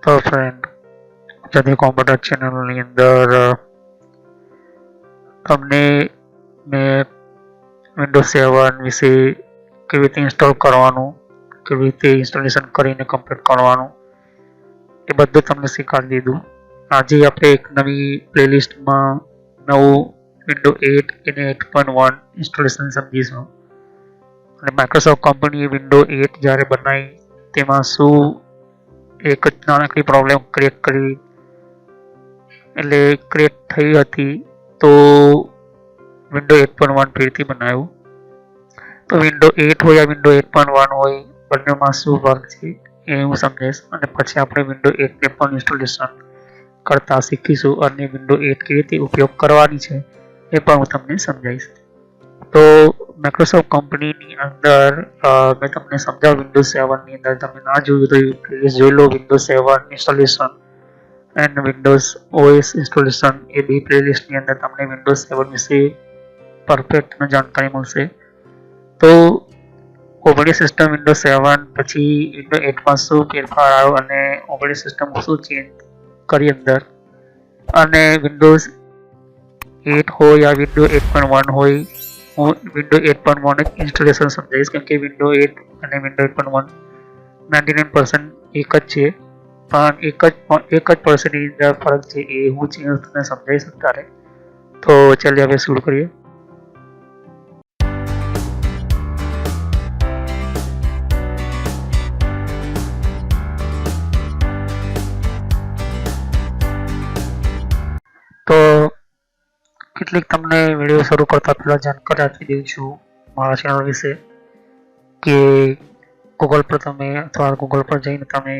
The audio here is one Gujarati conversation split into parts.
तो फ्रेंड गुजराती कॉम्प्यूटर चैनल अंदर तमने मैं विंडोज 7 विषे केवी रीते इंस्टॉल करवानुं, केवी रीते इंस्टॉलेशन करीने कम्प्लीट करवानुं ए बधुं तमने शीखवाड़ी दीधुं। आज आपणे एक नवी प्लेलिस्ट में नवुं विंडो 8 અને 8.1 इंस्टॉलेशन समझीशुं। અને માઇક્રોસોફ્ટ કંપનીએ વિન્ડો 8 જ્યારે બનાવી તેમાં શું એક જ નાનકડી પ્રોબ્લેમ ક્રિએટ કરી એટલે ક્રિએટ થઈ હતી તો વિન્ડો 8.1 ફરીથી બનાવ્યું। તો વિન્ડો 8 હોય યા વિન્ડો 8.1 હોય બંનેમાં શું ફરક છે એ હું સમજાવીશ અને પછી આપણે વિન્ડો 8 ને પણ ઇન્સ્ટોલેશન કરતા શીખીશું અને વિન્ડો 8 કેવી રીતે ઉપયોગ કરવાની છે એ પણ હું તમને સમજાવીશ। तो माइक्रोसॉफ्ट कंपनी अंदर मैं तमने समझाव विंडोज 7 ની અંદર તમે ના જોયું તો પ્લીઝ જોઈ લો Windows 7 installation and Windows OS installation એ બે પ્લેલિસ્ટ ની અંદર તમને વિન્ડોઝ 7 વિશે પરફેક્ટ જાણકારી મળશે। તો ઓપરેટિંગ સિસ્ટમ વિન્ડોઝ 7 પછી વિન્ડો 8 માં શું ફેરફાર આવ્યો અને ઓપરેટિંગ સિસ્ટમ શું ચેન્જ કરી અંદર અને વિન્ડોઝ 8 હોય या વિન્ડો 8.1 હોય હું વિન્ડો 8.1 ઇન્સ્ટોલેશન સમજાવીશ કેમ કે વિન્ડો 8 અને વિન્ડો 8.1 99% એક જ છે પણ એક જ પર્સનની અંદર ફરક છે એ હું તમને સમજાવીશ અત્યારે। તો ચાલો હવે શરૂ કરીએ। તો કેટલીક તમને વિડીયો શરૂ કરતા પહેલા જાણકારી આપી દઉં છું મારા ચેનલ વિશે કે ગૂગલ પર તમે અથવા ગૂગલ પર જઈને તમે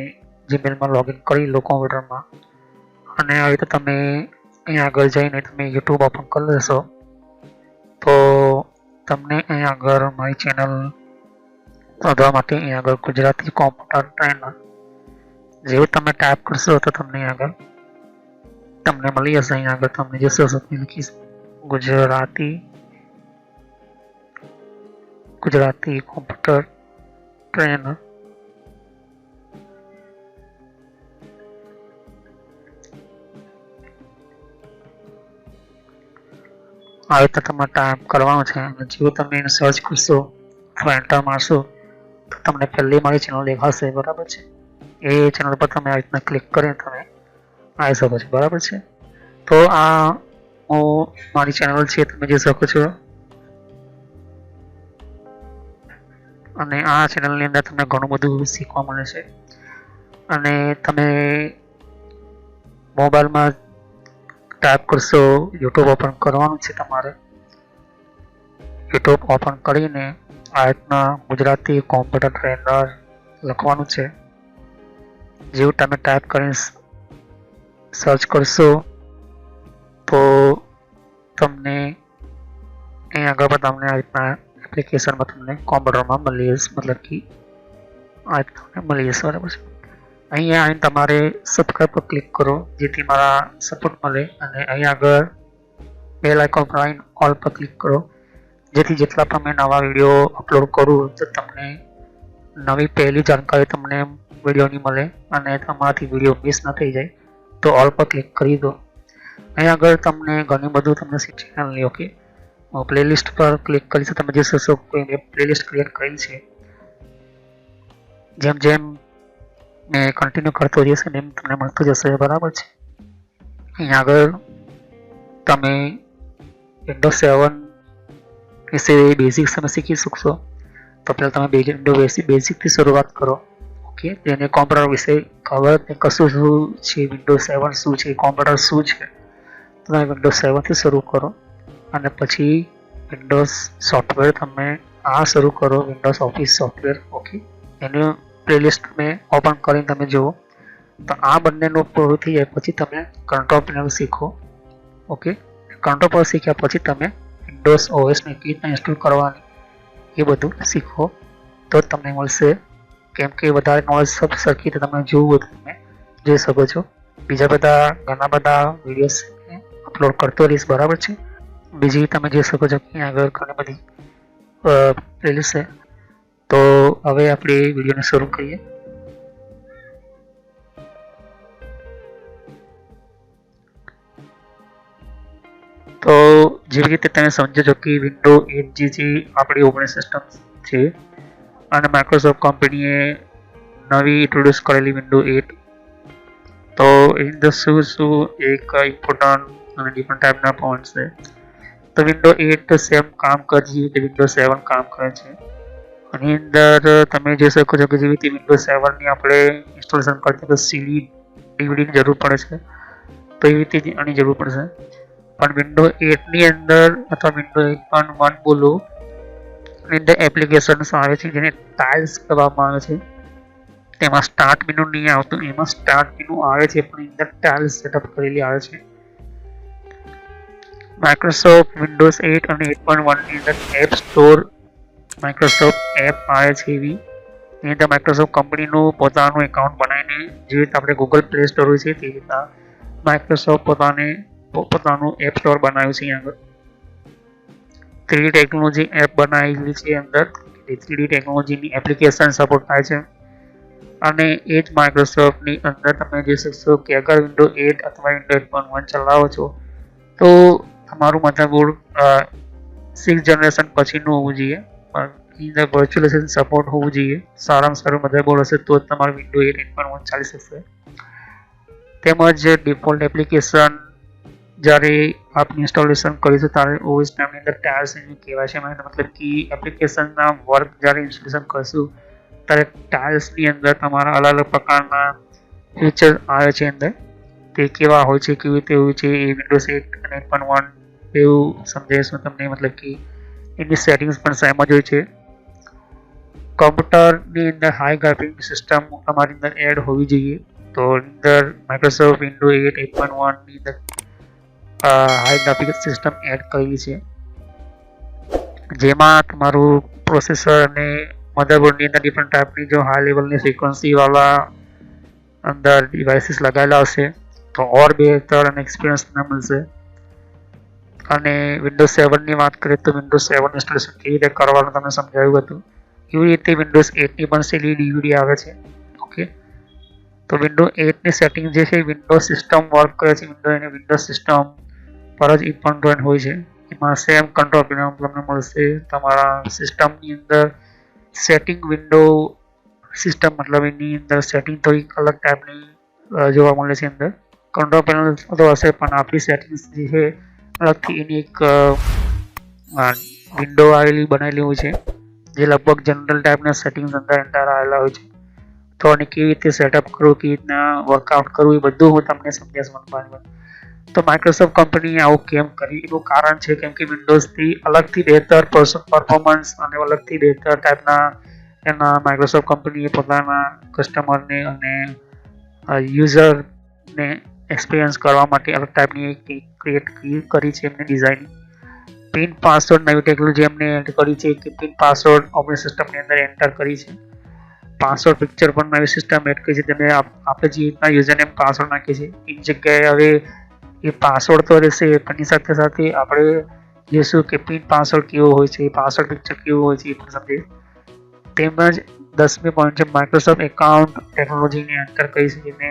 જીમેલમાં લોગિન કરી લો કોમ્પ્યુટરમાં અને આવી રીતે તમે અહીંયા આગળ જઈને તમે યુટ્યુબ ઓપન કરી લેશો તો તમને અહીંયા આગળ મારી ચેનલ શોધવા માટે અહીંયા આગળ ગુજરાતી કોમ્પ્યુટર ટ્રેનર જેવું તમે ટાઈપ કરશો તો તમને અહીંયા આગળ તમને મળી જશે। અહીંયા આગળ તમને જશો તો લખીશ गुजराती कंप्यूटर ट्रेनर। आ रीते तमारे टाइप करवानुं छे अने जो तमे एने सर्च करशो अथवा एंटर मारशो तो तमने पहली मारी चेनल देखाशे बराबर छे। ए चेनल पर तमे आ रीतना क्लिक करीने तमे आई शको छो बराबर छे। तो आ मारी चेनल छे तमे जोई शको छो અને આ ચેનલની અંદર તમને ઘણું બધું શીખવા મળે છે અને તમે મોબાઈલમાં ટાઈપ કરશો યુટ્યુબ ઓપન કરવાનું છે તમારે યુટ્યુબ ઓપન કરીને આ રીતના ગુજરાતી કોમ્પ્યુટર ટ્રેનર લખવાનું છે। જેવું તમે ટાઈપ કરીને સર્ચ કરશો તો તમને અહીં આગળ પણ તમને આ રીતના एप्लिकेशन में तमने कॉम्प्यूटर में मिली जशे मतलब कि आज तमने मिली जशे बराबर छे। अहीं आवीने तमारे सब्सक्राइब पर क्लिक करो जेथी मारा सपोर्ट मळे अने अहीं आगळ बेल आइकन पर आवीने ऑल पर क्लिक करो जेथी जेटला पण मैं नवा विडियो अपलोड करूं तो तमने नवी पहली जानकारी तमने विडियोनी मळे अने तमाराथी विडियो मिस न थई जाय तो ऑल पर क्लिक करी दो। अहीं आगळ तमने घणुं बधुं तमने चेनल ओके प्लेलिस्ट पर क्लिक करी तो तमे जोई शको कोई मैं प्लेलिस्ट क्रिएट करी छे जेम जेम मैं कंटिन्यू करतो जईश एम तमने मळतो जशे बराबर छे। अहीं आगळ तमे विंडोज 7 विषे बेसिक्स तमे शीखी शकशो तो पहला तमे विंडो बेसिक थी शुरुआत करो ओके जेने कॉम्प्यूटर विषे खबर कशुं शुं छे विंडोज 7 शुं छे कॉम्प्यूटर शुं छे तो तमे विंडोज 7 थी शुरू करो અને પછી વિન્ડોઝ સોફ્ટવેર તમે આ શરૂ કરો વિન્ડોઝ ઓફિસ સોફ્ટવેર ઓકે એનું પ્લેલિસ્ટ તમે ઓપન કરીને તમે જુઓ તો આ બંનેનું પૂરું થઈ જાય પછી તમે કંટ્રોલ પેનલ શીખો ઓકે કંટ્રોલ પેનલ શીખ્યા પછી તમે વિન્ડોઝ ઓએસને કેવી રીતના ઇન્સ્ટોલ કરવાની એ બધું શીખો તો તમને મળશે કેમ કે વધારે નોલેજ સબ સરખી રીતે તમે જોવું તો તમે જોઈ શકો છો। બીજા બધા ઘણા બધા વિડીયોઝ અપલોડ કરતો રહીશ બરાબર છે। બીજી તમે જોઈ શકો છો કે આગળ ઘણી બધી પ્લેલિસ્ટ છે। તો હવે આપણે વિડીયોને શરૂ કરીએ। તો જેવી રીતે તમે સમજો છો કે વિન્ડો 8 જે આપણી ઓપરેટિંગ સિસ્ટમ છે અને માઇક્રોસોફ્ટ કંપનીએ નવી ઇન્ટ્રોડ્યુસ કરેલી વિન્ડો 8, તો એની અંદર શું એક ઇમ્પોર્ટન્ટ અને ડિફરન્ટ ટાઈપના પોઈન્ટ્સ છે. તો વિન્ડો 8 સેમ કામ કરે છે જેવી વિન્ડો 7 કામ કરે છે. આની અંદર તમે જોઈ શકો છો કે જેવી રીતે વિન્ડો 7 ની આપણે ઇન્સ્ટોલેશન કરતી તો સીડી ડીવીડીની જરૂર પડે છે, તો એવી રીતે આની જરૂર પડશે. પણ વિન્ડો 8 ની અંદર અથવા વિન્ડો 8.1 બોલો એની અંદર એપ્લિકેશન્સ આવે છે જેને ટાઇલ્સ કહેવામાં આવે છે. તેમાં સ્ટાર્ટ મેનુ નહીં આવતું, એમાં સ્ટાર્ટ મેનુ આવે છે પણ અંદર ટાઇલ્સ સેટઅપ કરેલી આવે છે. માઇક્રોસોફ્ટ વિન્ડોઝ 8 અને 8.1 ની અંદર એપ સ્ટોર માઇક્રોસોફ્ટ એપ આવે છે. એની અંદર માઇક્રોસોફ્ટ કંપનીનું પોતાનું એકાઉન્ટ બનાવીને જે રીતે આપણે ગૂગલ પ્લે સ્ટોર હોય છે તે રીતના માઇક્રોસોફ્ટ પોતાનું એપ સ્ટોર બનાવ્યું છે. અહીંયા આગળ 3D ટેકનોલોજી એપ બનાવેલી છે. અંદર 3D ટેકનોલોજીની એપ્લિકેશન સપોર્ટ થાય છે. અને એ જ માઇક્રોસોફ્ટની અંદર તમે જોઈ શકશો કે અગર વિન્ડો 8 અથવા વિન્ડો 8.1 ચલાવો છો તો તમારું મધરબોર્ડ 6th જનરેશન પછીનું હોવું જોઈએ. અંદર વર્ચ્યુઅલાઇઝેશન સપોર્ટ હોવું જોઈએ. સારામાં સારું મધરબોર્ડ હશે તો જ તમારું વિન્ડો 8 8.1 ચાલી શકશે. તેમજ ડિફોલ્ટ એપ્લિકેશન જ્યારે આપણે ઇન્સ્ટોલેશન કરીશું ત્યારે ઓએસ નામની અંદર ટાઇલ્સ કહેવાય છે. મતલબ કે એપ્લિકેશનના વર્ક જ્યારે ઇન્સ્ટોલેશન કરશું ત્યારે ટાઇલ્સની અંદર તમારા અલગ અલગ પ્રકારના ફીચર આવે છે. અંદર તે કેવા હોય છે, કેવી રીતે હોય છે, એ વિન્ડોઝ 8 અને 8.1 એવું સમજાવીશું તમને. મતલબ કે એની સેટિંગ્સ પણ સેમ જ હોય છે. કમ્પ્યુટરની અંદર હાઈ ગ્રાફિક સિસ્ટમ તમારી અંદર એડ હોવી જોઈએ. તો અંદર માઇક્રોસોફ્ટ વિન્ડો 8 8.1 ની અંદર હાઈ ગ્રાફિક સિસ્ટમ એડ કરેલી છે, જેમાં તમારું પ્રોસેસર અને મધરબોર્ડની અંદર ડિફરન્ટ ટાઈપની જો હાઈ લેવલની ફ્રીક્વન્સીવાળા અંદર ડિવાઇસીસ લગાવેલા હશે તો ઓર બહેતર અને એક્સપિરિયન્સ ના મળશે. અને વિન્ડોઝ 7ની વાત કરીએ તો વિન્ડોઝ 7 ઇન્સ્ટોલેશન કેવી રીતે કરવાનું તમને સમજાવ્યું હતું. એવી રીતે વિન્ડોઝ 8ની પણ સીડી ડીવીડી આવે છે. ઓકે, તો વિન્ડોઝ 8ની સેટિંગ જે છે વિન્ડોઝ સિસ્ટમ વર્ક કરે છે. વિન્ડોઝ સિસ્ટમ પર જ ઇમ્પોર્ટન્ટ હોય છે. એમાં સેમ કંટ્રોલ પેનલ તમને મળશે. તમારા સિસ્ટમની અંદર સેટિંગ વિન્ડો સિસ્ટમ મતલબ એની અંદર સેટિંગ થોડી અલગ ટાઈપની જોવા મળે છે. અંદર કંટ્રોલ પેનલ તો હશે પણ આપણી સેટિંગ્સ જે છે અલગથી એની એક વિન્ડો આવેલી બનાવેલી હોય છે જે લગભગ જનરલ ટાઈપના સેટિંગ્સ અંદર આવેલા હોય છે. તો આને કેવી રીતે સેટઅપ કરવું, કેવી રીતના વર્કઆઉટ કરવું, એ બધું હું તમને સમજાવીશ. તો માઇક્રોસોફ્ટ કંપનીએ આવું કેમ કર્યું એનું કારણ છે કેમ કે વિન્ડોઝથી અલગથી બહેતર પરફોર્મન્સ અને અલગથી બહેતર ટાઈપના એના માઇક્રોસોફ્ટ કંપનીએ પોતાના કસ્ટમરને અને યુઝરને એક્સપિરિયન્સ કરવા માટે અલગ ટાઈપની ક્રિએટ કરી છે એમને ડિઝાઇન. પિન પાસવર્ડ નવી ટેકનોલોજી એમને એડ કરી છે કે પિન પાસવર્ડ ઓપરેટિંગ સિસ્ટમની અંદર એન્ટર કરી છે. પાસવર્ડ પિક્ચર પણ નવી સિસ્ટમ એડ કરી છે. તેને આપણે જે રીતના યુઝરનેમ પાસવર્ડ નાખીએ છીએ એની જગ્યાએ હવે એ પાસવર્ડ તો રહેશે પણ એની સાથે સાથે આપણે જોઈશું કે પિન પાસવર્ડ કેવો હોય છે, પાસવર્ડ પિક્ચર કેવું હોય છે એ પણ સમજીએ. તેમજ 10મી પોઈન્ટ છે માઇક્રોસોફ્ટ એકાઉન્ટ ટેકનોલોજીને એન્ટર કરી છે. જેને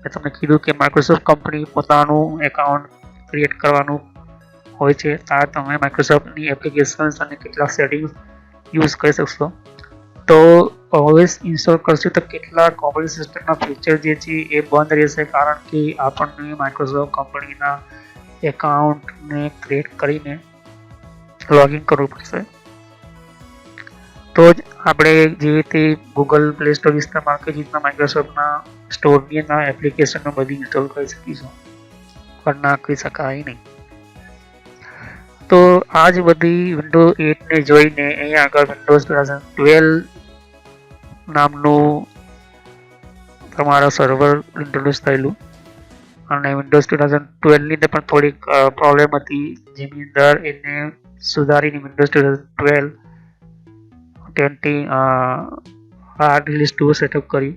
મેં તમને કીધું કે માઇક્રોસોફ્ટ કંપની પોતાનું એકાઉન્ટ ક્રિએટ કરવાનું હોય છે ત્યારે તમે માઇક્રોસોફ્ટની એપ્લિકેશન્સ અને કેટલાક સેટિંગ્સ યુઝ કરી શકશો. તો ઓએસ ઇન્સ્ટોલ કરશું તો કેટલાક ઓપરેટિંગ સિસ્ટમના ફીચર જે છે એ બંધ રહેશે કારણ કે આપણને માઇક્રોસોફ્ટ કંપનીના એકાઉન્ટને ક્રિએટ કરીને લોગિન કરવું પડશે. તો જ આપણે જેવી રીતે ગૂગલ પ્લે સ્ટોર ઇસ્તેમાલ કે રીતના માઇક્રોસોફ્ટના સ્ટોરની અંદર એપ્લિકેશનો બધી ઇન્સ્ટોલ કરી શકીશું, પણ ના કરી શકાય નહીં. તો આ જ બધી વિન્ડોઝ 8ને જોઈને અહીંયા આગળ વિન્ડોઝ 2012 નામનું તમારા સર્વર ઇન્ટ્રોડ્યુસ થયેલું અને વિન્ડોઝ 2012ની અંદર પણ થોડીક પ્રોબ્લેમ હતી જેની અંદર એને સુધારીને વિન્ડોઝ 2012 હાર્ડ રિલીઝ 2 સેટઅપ કરી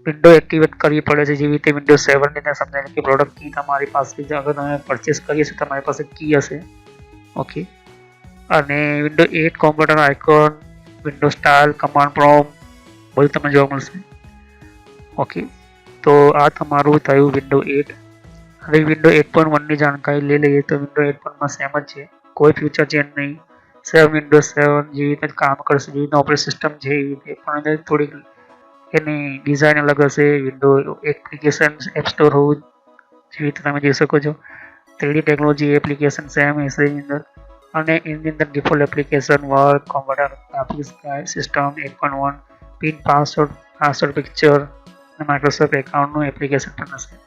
વિન્ડો એક્ટિવેટ કરવી પડે છે. જેવી રીતે વિન્ડોઝ 7ની અંદર સમજાય કે પ્રોડક્ટ કી તમારી પાસે અગર તમે પરચેસ કરીએ છો તમારી પાસે કી હશે. ઓકે, અને window 8 computer icon, window style, command prompt બધું તમને જોવા મળશે. ઓકે, તો આ તમારું થયું વિન્ડો 8 હવે વિન્ડો 8.1 ની જાણકારી લઈ લઈએ તો વિન્ડો 8.1 માં સેમ જ છે, કોઈ ફ્યુચર ચેન્જ નહીં. સેમ વિન્ડો 7 જેવી રીતે કામ કરશે, જેવી રીતે ઓપરેટિંગ સિસ્ટમ છે એવી રીતે, પણ અંદર થોડીક એની ડિઝાઇન અલગ હશે. વિન્ડો એપ્લિકેશન એપ સ્ટોર હોવું જેવી રીતે તમે જોઈ શકો છો. 3D ટેકનોલોજી એપ્લિકેશન સેમ હશે એની અંદર, અને એની અંદર default application work computer graphics system 8.1 pin password picture અને માઇક્રોસોફ્ટ એકાઉન્ટનું એપ્લિકેશન પણ હશે.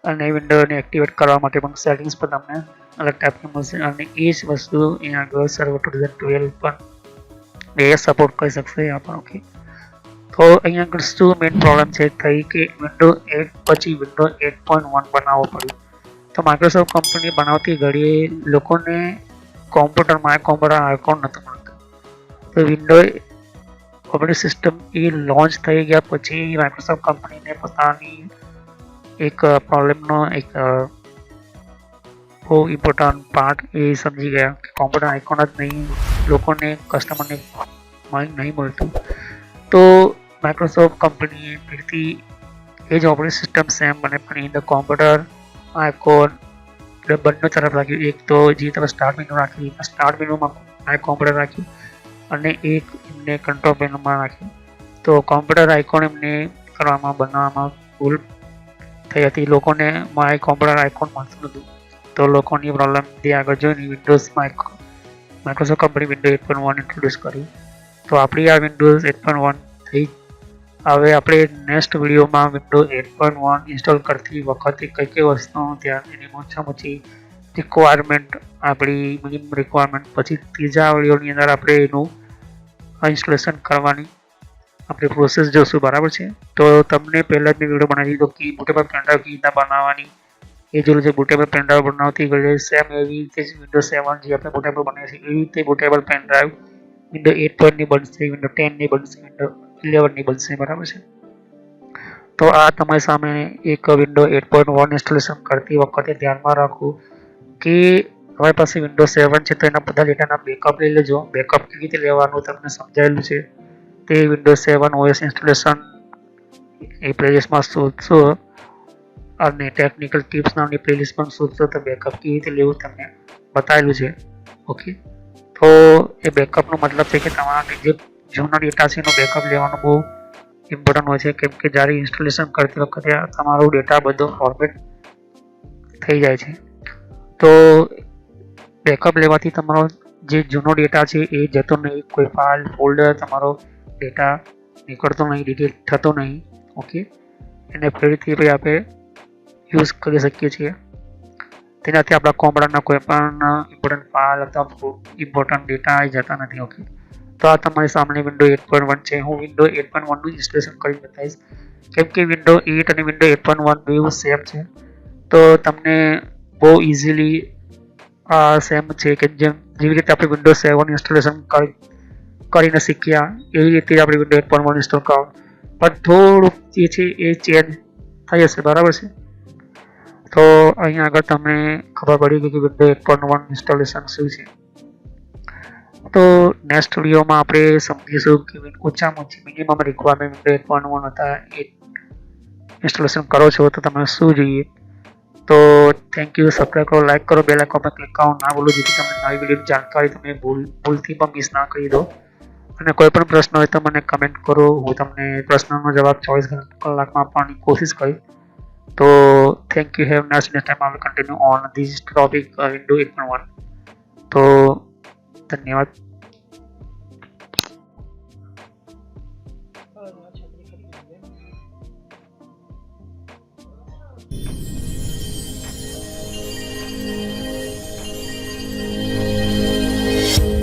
અને વિન્ડોને એક્ટિવેટ કરવા માટે પણ સેટિંગ્સ પર તમને અલગ ટાઈપની મળશે. અને એ જ વસ્તુ અહીંયા આગળ સર્વર 2012 પણ એ સપોર્ટ કરી શકશે આ પણ. ઓકે, તો અહીંયા આગળ શું મેઇન પ્રોબ્લેમ છે થઈ કે વિન્ડો 8 પછી વિન્ડો 8.1 બનાવવો પડ્યું. તો માઇક્રોસોફ્ટ કંપની બનાવતી ઘડીએ લોકોને કોમ્પ્યુટર એકાઉન્ટ નહોતું મળતું. તો વિન્ડો ઓપરેટિંગ સિસ્ટમ એ લોન્ચ થઈ ગયા પછી માઇક્રોસોફ્ટ કંપનીને પોતાની એક પ્રોબ્લેમનો એક બહુ ઇમ્પોર્ટન્ટ પાર્ટ એ સમજી ગયા કે કોમ્પ્યુટર આઇકોન જ નહીં, લોકોને કસ્ટમરને નહીં મળતું. તો માઇક્રોસોફ્ટ કંપનીએ ફરીથી એ જ ઓપરેટિંગ સિસ્ટમ સેમ બને પણ એની કોમ્પ્યુટર આઇકોન બંને તરફ રાખ્યું. એક તો જે તમે સ્ટાર્ટ મેનુ રાખી, સ્ટાર્ટ મેનુમાં કોમ્પ્યુટર રાખ્યું અને એક એમને કંટ્રોલ પેનલમાં રાખ્યું. તો કોમ્પ્યુટર આઇકોન એમને બનાવવામાં ભૂલ થઈ હતી. લોકોને કોમ્પ્યુટર આઇકોન મળતું નહોતું, તો લોકોની પ્રોબ્લેમથી આગળ જોઈને વિન્ડોઝમાં માઇક્રોસોફ્ટ કંપની વિન્ડો 8.1 ઇન્ટ્રોડ્યુસ કરી. તો આપણી આ વિન્ડોઝ 8.1 થઈ. હવે આપણે નેક્સ્ટ વિડીયોમાં વિન્ડો 8.1 ઇન્સ્ટોલ કરતી વખતે કઈ વસ્તુનું ધ્યાન, એની ઓછામાં ઓછી રિક્વાયરમેન્ટ, આપણી મિનિમમ રિક્વાયરમેન્ટ, પછી ત્રીજા વિડીયોની અંદર આપણે એનું ઇન્સ્ટોલેશન કરવાની આપણે પ્રોસેસ જોશું. બરાબર છે? તો તમને પહેલાં જ મેં વિડીયો બનાવી દીધો કે બુટેબલ પેનડ્રાઈવ કેવી રીતના બનાવવાની એ જોયું છે. બુટેબલ પેનડ્રાઈવ બનાવતી ઘડીએ સેમ એવી રીતે જ વિન્ડો 7 જે આપણે બુટેબલ બનાવીએ છીએ એવી રીતે બુટેબલ પેનડ્રાઈવ વિન્ડો 8.ની બનશે, વિન્ડો 10ની બનશે, વિન્ડો 11ની બનશે. બરાબર છે? તો આ તમારી સામે એક વિન્ડો 8.1 ઇન્સ્ટોલેશન કરતી વખતે ધ્યાનમાં રાખવું કે તમારી પાસે વિન્ડો 7 છે તો એના બધા ડેટાના બેકઅપ લઈ લેજો. બેકઅપ કેવી રીતે લેવાનું તમને સમજાયેલું છે. તે વિન્ડો 7 OS ઇન્સ્ટોલેશન એ પ્લેલિસ્ટમાં શોધશો અને ટેકનિકલ ટિપ્સ નામની પ્લેલિસ્ટ પણ શોધશો તો બેકઅપ કેવી રીતે લેવું તમને બતાવેલું છે. ઓકે, તો એ બેકઅપનો મતલબ છે કે તમારા જે જૂના ડેટા છે એનો બેકઅપ લેવાનું બહુ ઇમ્પોર્ટન્ટ હોય છે, કેમ કે જ્યારે ઇન્સ્ટોલેશન કરતી વખતે તમારો ડેટા બધો ફોર્મેટ થઈ જાય છે. તો બેકઅપ લેવાથી તમારો જે જૂનો ડેટા છે એ જતો નહીં, કોઈ ફાઇલ ફોલ્ડર તમારો ડેટા નીકળતો નહીં, ડિલીટ થતો નહીં. ઓકે, એને ફરીથી ભાઈ આપણે યુઝ કરી શકીએ છીએ. તેનાથી આપણા કોમ્પ્યુટરના કોઈ પણ ઇમ્પોર્ટન્ટ ફાઇલ અથવા ઇમ્પોર્ટન્ટ ડેટા આવી જતા નથી. ઓકે, તો આ તમારી સામે વિન્ડો 8.1 છે. હું વિન્ડો 8.1નું ઇન્સ્ટોલેશન કરીને બતાવીશ, કેમ કે વિન્ડો 8 અને વિન્ડો 8.1 બેઉ સેમ છે. તો તમને બહુ ઇઝીલી આ સેમ છે કે જેવી રીતે આપણે વિન્ડો 7 ઇન્સ્ટોલેશન કરીને શીખ્યા એવી રીતે આપણે વિન્ડો 8.1 ઇન્સ્ટોલ કરવાનું, પણ થોડુંક જે છે એ ચેન્જ થઈ જશે. બરાબર છે? તો અહીંયા આગળ તમને ખબર પડી ગઈ કે વિન્ડો 8.1 ઇન્સ્ટોલેશન શું છે. તો નેક્સ્ટ વિડીયોમાં આપણે સમજીશું કે ઓછામાં ઓછી મિનિમમ રિક્વાયરમેન્ટ વિન્ડો 8.1 હતા એ ઇન્સ્ટોલેશન કરો છો તો તમને શું જોઈએ. તો થેન્ક યુ. સબસ્ક્રાઈબ કરો, લાઈક કરો, બેલ આઇકોન પર ક્લિક કરવાનું ના ભૂલો જેથી તમને નવી વિડીયોની જાણકારી તમે ભૂલથી પણ મિસ ના કરી દો. અને કોઈ પણ પ્રશ્ન હોય તો મને કમેન્ટ કરો, હું તમને પ્રશ્નનો જવાબ 24 કલાકમાં આપવાની કોશિશ કરીશ. તો thank you. Have a nice time. I will continue on this topic window 8.1. तो धन्यवाद.